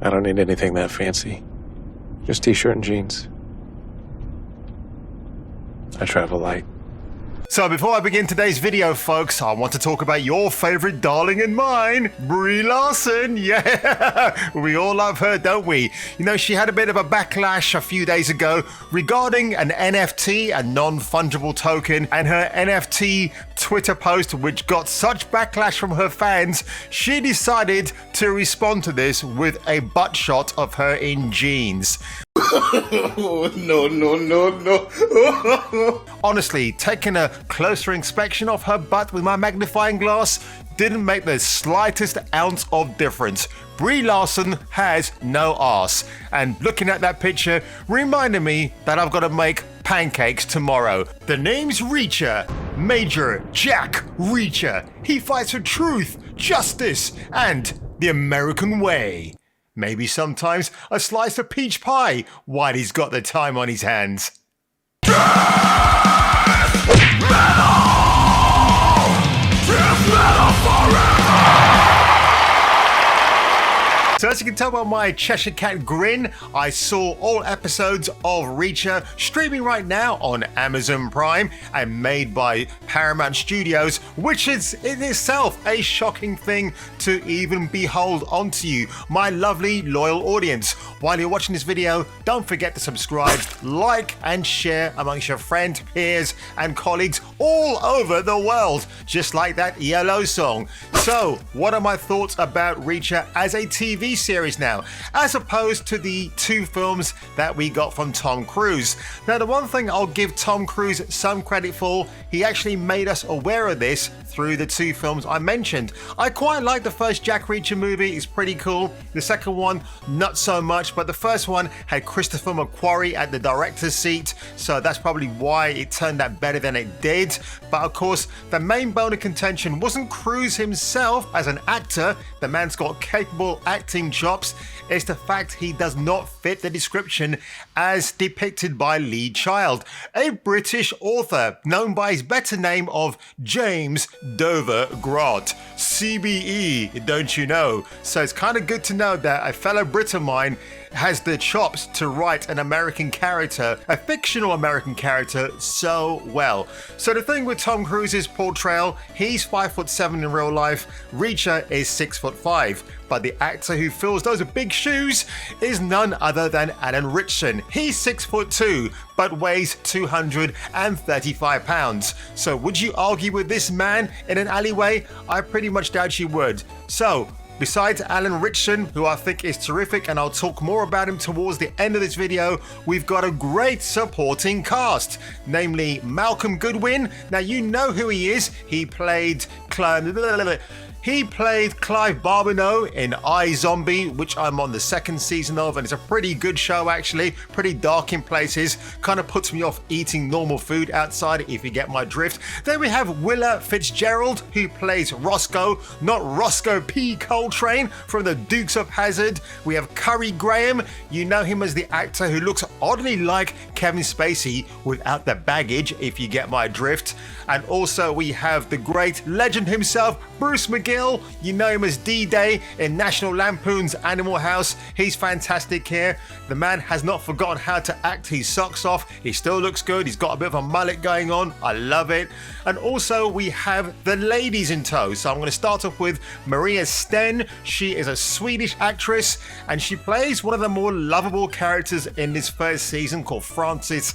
I don't need anything that fancy. Just t-shirt and jeans. I travel light. So before I begin today's video, folks, I want to talk about your favorite darling and mine, Brie Larson. Yeah, we all love her, don't we? You know, she had a bit of a backlash a few days ago regarding an NFT, a non-fungible token, and her NFT Twitter post, which got such backlash from her fans, she decided to respond to this with a butt shot of her in jeans. No. Honestly, taking a closer inspection of her butt with my magnifying glass didn't make the slightest ounce of difference. Brie Larson has no arse, and looking at that picture reminded me that I've got to make pancakes tomorrow. The name's Reacher, Major Jack Reacher. He fights for truth, justice, and the American way. Maybe sometimes a slice of peach pie while he's got the time on his hands. Death metal! Death metal forever! So as you can tell by my Cheshire Cat grin, I saw all episodes of Reacher streaming right now on Amazon Prime and made by Paramount Studios, which is in itself a shocking thing to even behold onto you, my lovely loyal audience. While you're watching this video, don't forget to subscribe, like and share amongst your friends, peers and colleagues all over the world, just like that yellow song. So what are my thoughts about Reacher as a TV series now, as opposed to the two films that we got from Tom Cruise? Now, the one thing I'll give Tom Cruise some credit for, he actually made us aware of this through the two films I mentioned. I quite like the first Jack Reacher movie, it's pretty cool. The second one, not so much, but the first one had Christopher McQuarrie at the director's seat, so that's probably why it turned out better than it did. But of course, the main bone of contention wasn't Cruise himself as an actor, the man's got capable acting chops, it's the fact he does not fit the description as depicted by Lee Child, a British author known by his better name of James Dover Grott, CBE, don't you know? So it's kind of good to know that a fellow Brit of mine has the chops to write an American character, a fictional American character, so well. So the thing with Tom Cruise's portrayal, he's 5'7" in real life, Reacher is 6'5", but the actor who fills those big shoes is none other than Alan Ritchson. He's 6'2", but weighs 235 pounds. So would you argue with this man in an alleyway? I pretty much doubt you would. So, besides Alan Ritchson, who I think is terrific, and I'll talk more about him towards the end of this video, we've got a great supporting cast, namely Malcolm Goodwin. Now you know who he is. He played Clive Barbineau in iZombie, which I'm on the second season of, and it's a pretty good show actually, pretty dark in places, kind of puts me off eating normal food outside, if you get my drift. Then we have Willa Fitzgerald, who plays Roscoe, not Roscoe P. Coltrane from the Dukes of Hazzard. We have Curry Graham, you know him as the actor who looks oddly like Kevin Spacey without the baggage, if you get my drift. And also we have the great legend himself, Bruce McGill. You know him as D-Day in National Lampoon's Animal House. He's fantastic here. The man has not forgotten how to act his socks off. He still looks good. He's got a bit of a mullet going on. I love it. And also we have the ladies in tow. So I'm going to start off with Maria Sten. She is a Swedish actress and she plays one of the more lovable characters in this first season called Frances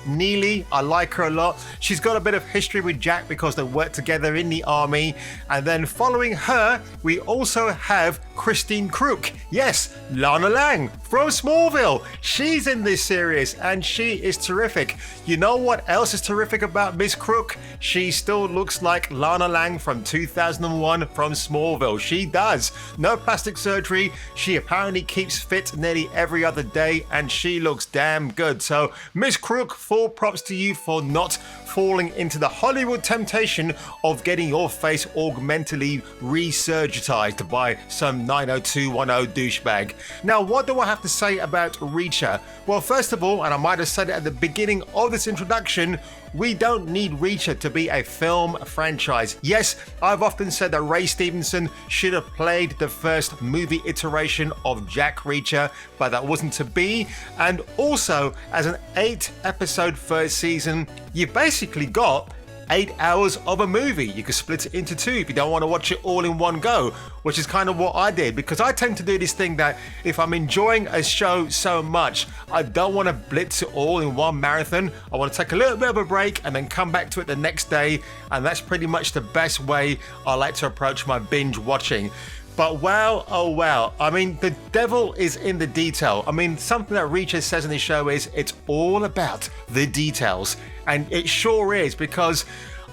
Neely. I like her a lot. She's got a bit of history with Jack because they worked together in the army. And then following her, we also have Christine Crook. Yes, Lana Lang from Smallville. She's in this series and she is terrific. You know what else is terrific about Miss Crook? She still looks like Lana Lang from 2001 from Smallville. She does. No plastic surgery. She apparently keeps fit nearly every other day and she looks damn good. So Miss Crook, full props to you for not falling into the Hollywood temptation of getting your face augmentally resurgitized by some 90210 douchebag. Now, what do I have to say about Reacher? Well, first of all, and I might have said it at the beginning of this introduction, we don't need Reacher to be a film franchise. Yes, I've often said that Ray Stevenson should have played the first movie iteration of Jack Reacher, but that wasn't to be. And also, as an 8-episode first season, you've basically got 8 hours of a movie. You could split it into 2 if you don't want to watch it all in one go, which is kind of what I did, because I tend to do this thing that if I'm enjoying a show so much, I don't want to blitz it all in one marathon. I want to take a little bit of a break and then come back to it the next day, and that's pretty much the best way I like to approach my binge watching. But wow, oh wow, I mean, the devil is in the detail. I mean, something that Reacher says in the show is it's all about the details. And it sure is, because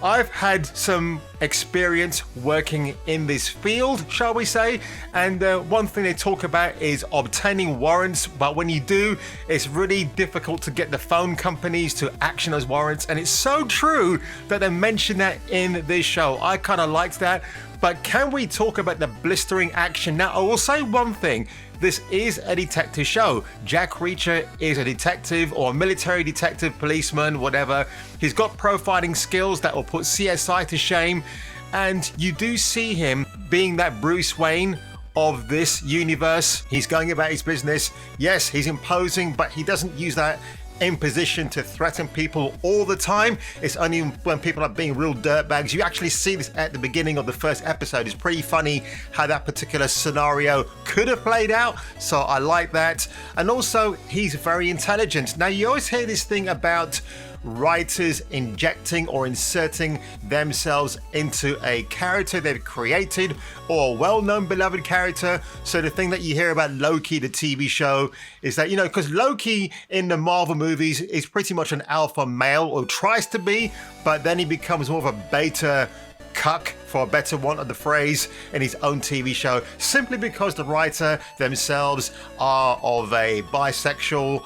I've had some experience working in this field, shall we say, and one thing they talk about is obtaining warrants, but when you do, it's really difficult to get the phone companies to action those warrants, and it's so true that they mention that in this show. I kind of liked that. But can we talk about the blistering action? Now, I will say one thing. This is a detective show. Jack Reacher is a detective or a military detective, policeman, whatever. He's got profiling skills that will put CSI to shame. And you do see him being that Bruce Wayne of this universe. He's going about his business. Yes, he's imposing, but he doesn't use that in position to threaten people all the time. It's only when people are being real dirtbags. You actually see this at the beginning of the first episode. It's pretty funny how that particular scenario could have played out, so I like that. And also, he's very intelligent. Now, you always hear this thing about writers injecting or inserting themselves into a character they've created or a well-known beloved character. So the thing that you hear about Loki, the TV show, is that, you know, because Loki in the Marvel movies is pretty much an alpha male, or tries to be, but then he becomes more of a beta cuck, for a better want of the phrase, in his own TV show, simply because the writer themselves are of a bisexual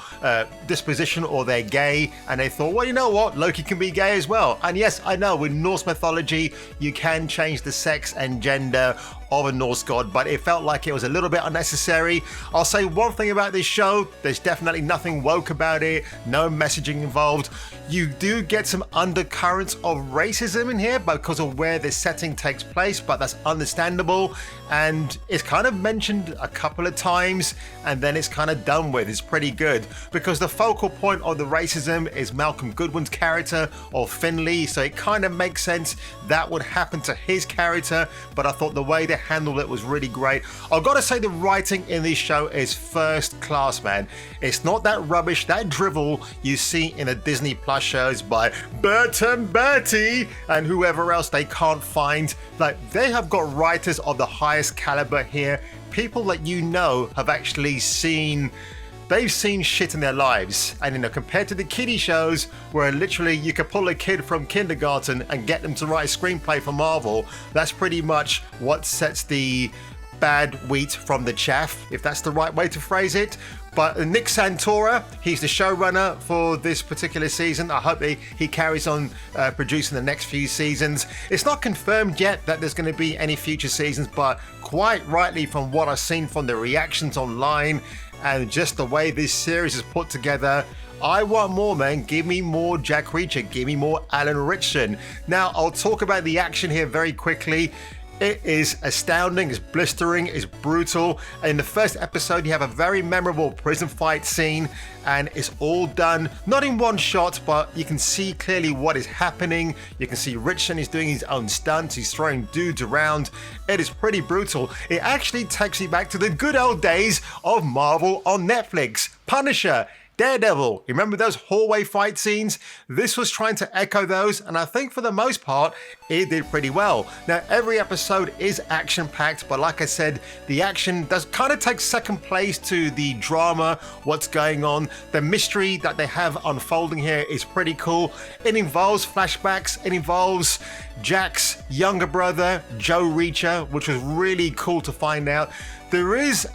disposition, or they're gay, and they thought, well, you know what, Loki can be gay as well. And yes, I know, with Norse mythology, you can change the sex and gender of a Norse god, but it felt like it was a little bit unnecessary. I'll say one thing about this show, there's definitely nothing woke about it, no messaging involved. You do get some undercurrents of racism in here because of where the setting takes place, but that's understandable, and it's kind of mentioned a couple of times and then it's kind of done with. It's pretty good, because the focal point of the racism is Malcolm Goodwin's character, or Finley, so it kind of makes sense that would happen to his character, but I thought the way they handled it was really great. I've got to say the writing in this show is first class, man. It's not that rubbish, that drivel you see in the Disney Plus shows by Bert and Bertie and whoever else they can't find. Like, they have got writers of the highest caliber here, people that you know have actually seen, they've seen shit in their lives. And you know, compared to the kiddie shows where literally you could pull a kid from kindergarten and get them to write a screenplay for Marvel, that's pretty much what sets the bad wheat from the chaff, if that's the right way to phrase it. But Nick Santora, he's the showrunner for this particular season. I hope he carries on producing the next few seasons. It's not confirmed yet that there's going to be any future seasons, but quite rightly, from what I've seen from the reactions online and just the way this series is put together, I want more, man. Give me more Jack Reacher. Give me more Alan Ritchson. Now, I'll talk about the action here very quickly. It is astounding, it's blistering, it's brutal. In the first episode, you have a very memorable prison fight scene, and it's all done, not in one shot, but you can see clearly what is happening. You can see Ritchson is doing his own stunts, he's throwing dudes around. It is pretty brutal. It actually takes me back to the good old days of Marvel on Netflix. Punisher, Daredevil, remember those hallway fight scenes? This was trying to echo those, and I think for the most part, it did pretty well. Now, every episode is action-packed, but like I said, the action does kind of take second place to the drama, what's going on. The mystery that they have unfolding here is pretty cool. It involves flashbacks, it involves Jack's younger brother, Joe Reacher, which was really cool to find out. There is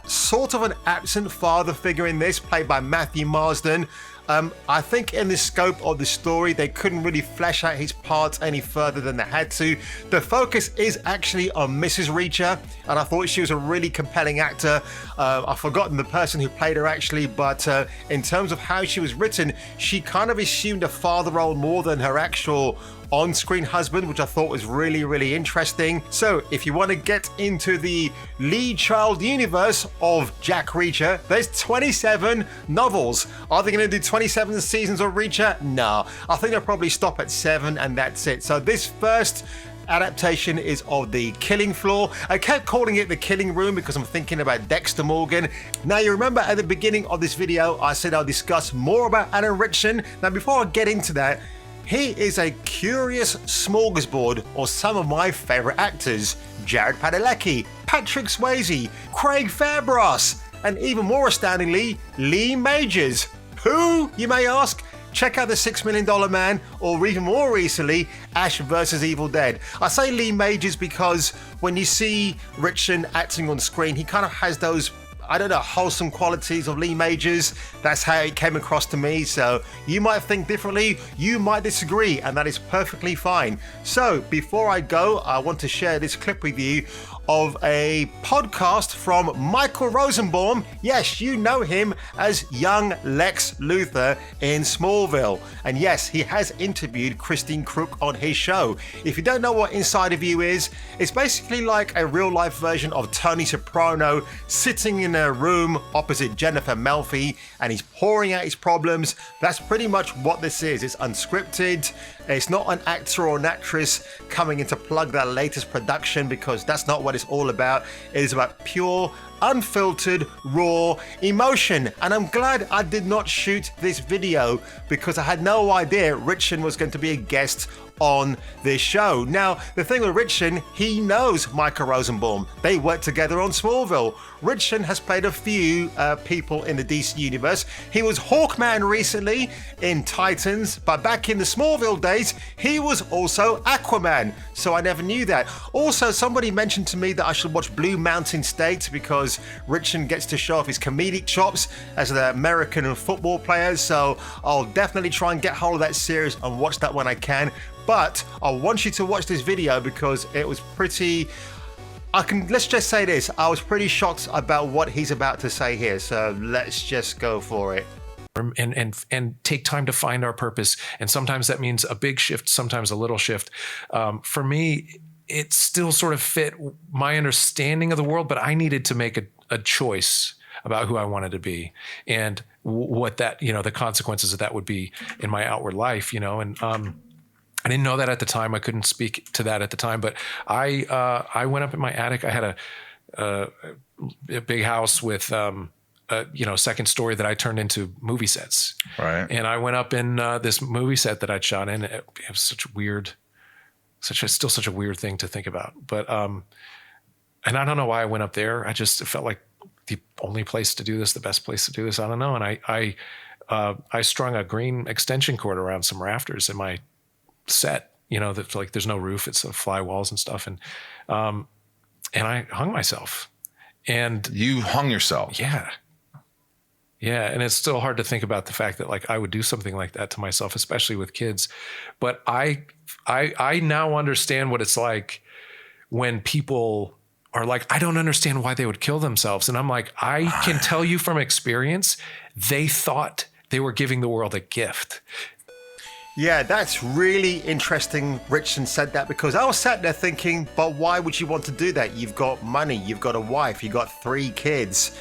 sort of an absent father figure in this, played by Matthew Marsden. I think in the scope of the story, they couldn't really flesh out his parts any further than they had to. The focus is actually on Mrs. Reacher, and I thought she was a really compelling actor. I've forgotten the person who played her actually, but in terms of how she was written, she kind of assumed a father role more than her actual on-screen husband, which I thought was really, really interesting. So if you want to get into the Lee Child universe of Jack Reacher, there's 27 novels. Are they going to do 27 seasons of Reacher? No, I think they'll probably stop at 7 and that's it. So this first adaptation is of The Killing Floor. I kept calling it The Killing Room because I'm thinking about Dexter Morgan. Now, you remember at the beginning of this video, I said I'll discuss more about Alan Ritchson. Now, before I get into that, he is a curious smorgasbord of some of my favorite actors: Jared Padalecki, Patrick Swayze, Craig Fairbrass, and even more astoundingly, Lee Majors. Who, you may ask? Check out The $6 Million Man, or even more recently, Ash vs. Evil Dead. I say Lee Majors because when you see Ritchson acting on screen, he kind of has those, I don't know, wholesome qualities of Lee Majors. That's how it came across to me. So you might think differently, you might disagree, and that is perfectly fine. So before I go, I want to share this clip with you of a podcast from Michael Rosenbaum. Yes, you know him as young Lex Luthor in Smallville. And yes, he has interviewed Christine Crook on his show. If you don't know what Inside View is, it's basically like a real life version of Tony Soprano sitting in a room opposite Jennifer Melfi and he's pouring out his problems. That's pretty much what this is. It's unscripted. It's not an actor or an actress coming in to plug their latest production, because that's not what it's all about. It is about pure, unfiltered, raw emotion. And I'm glad I did not shoot this video because I had no idea Ritchson was going to be a guest on this show. Now, the thing with Ritchson, he knows Michael Rosenbaum. They worked together on Smallville. Ritchson has played a few people in the DC universe. He was Hawkman recently in Titans, but back in the Smallville days, he was also Aquaman. So I never knew that. Also, somebody mentioned to me that I should watch Blue Mountain State because Ritchson gets to show off his comedic chops as an American football player. So I'll definitely try and get hold of that series and watch that when I can. But I want you to watch this video because it was pretty, let's just say this, I was pretty shocked about what he's about to say here. So let's just go for it. And take time to find our purpose. And sometimes that means a big shift, sometimes a little shift. For me, it still sort of fit my understanding of the world, but I needed to make a choice about who I wanted to be and what that, the consequences of that would be in my outward life, and I didn't know that at the time. I couldn't speak to that at the time, but I went up in my attic. I had a big house with, second story that I turned into movie sets. Right. And I went up in this movie set that I'd shot in. It was still such a weird thing to think about. But, and I don't know why I went up there. I just felt like the only place to do this, the best place to do this. I don't know. And I strung a green extension cord around some rafters in my set, that's like, there's no roof, it's fly walls and stuff. And I hung myself. And you hung yourself? Yeah. Yeah. And it's still hard to think about the fact that like I would do something like that to myself, especially with kids. But I now understand what it's like when people are like, I don't understand why they would kill themselves. And I'm like, I can tell you from experience, they thought they were giving the world a gift. Yeah, that's really interesting Ritchson said that, because I was sat there thinking, but why would you want to do that? You've got money, you've got a wife, you've got 3 kids.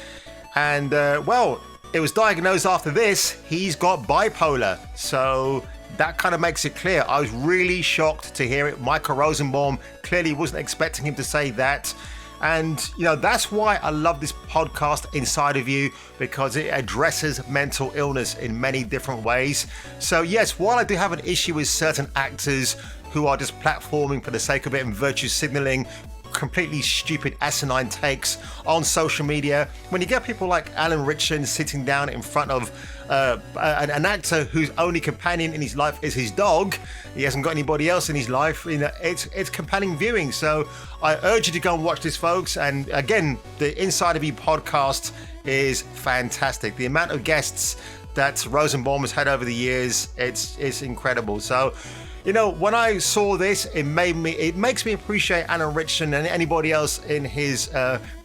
And it was diagnosed after this, he's got bipolar. So that kind of makes it clear. I was really shocked to hear it. Michael Rosenbaum clearly wasn't expecting him to say that. And, that's why I love this podcast, Inside of You, because it addresses mental illness in many different ways. So yes, while I do have an issue with certain actors who are just platforming for the sake of it and virtue signaling completely stupid, asinine takes on social media, when you get people like Alan Ritchson sitting down in front of an actor whose only companion in his life is his dog, he hasn't got anybody else in his life, it's compelling viewing. So I urge you to go and watch this, folks. And again, the Inside of You podcast is fantastic. The amount of guests that Rosenbaum has had over the years, it's incredible. So, you know, when I saw this, it makes me appreciate Alan Ritchson and anybody else in his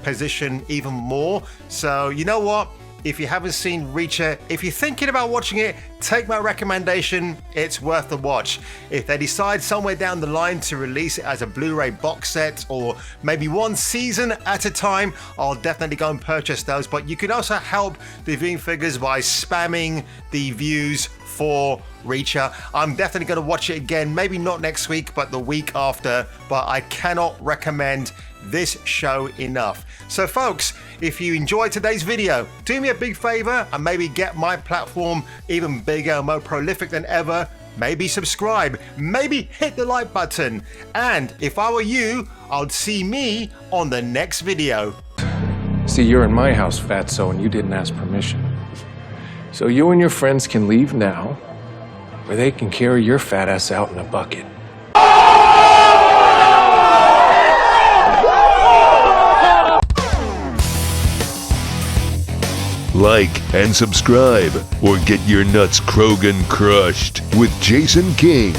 position even more. So, you know what? If you haven't seen Reacher, if you're thinking about watching it, take my recommendation. It's worth the watch. If they decide somewhere down the line to release it as a Blu-ray box set or maybe one season at a time, I'll definitely go and purchase those. But you can also help the viewing figures by spamming the views for Reacher. I'm definitely going to watch it again, maybe not next week, but the week after. But I cannot recommend this show enough. So folks, if you enjoyed today's video, do me a big favor and maybe get my platform even bigger and more prolific than ever. Maybe subscribe, maybe hit the like button. And if I were you, I'd see me on the next video. See, you're in my house, fatso, and you didn't ask permission. So you and your friends can leave now, or they can carry your fat ass out in a bucket. Like and subscribe, or get your nuts Krogan crushed with Jason King.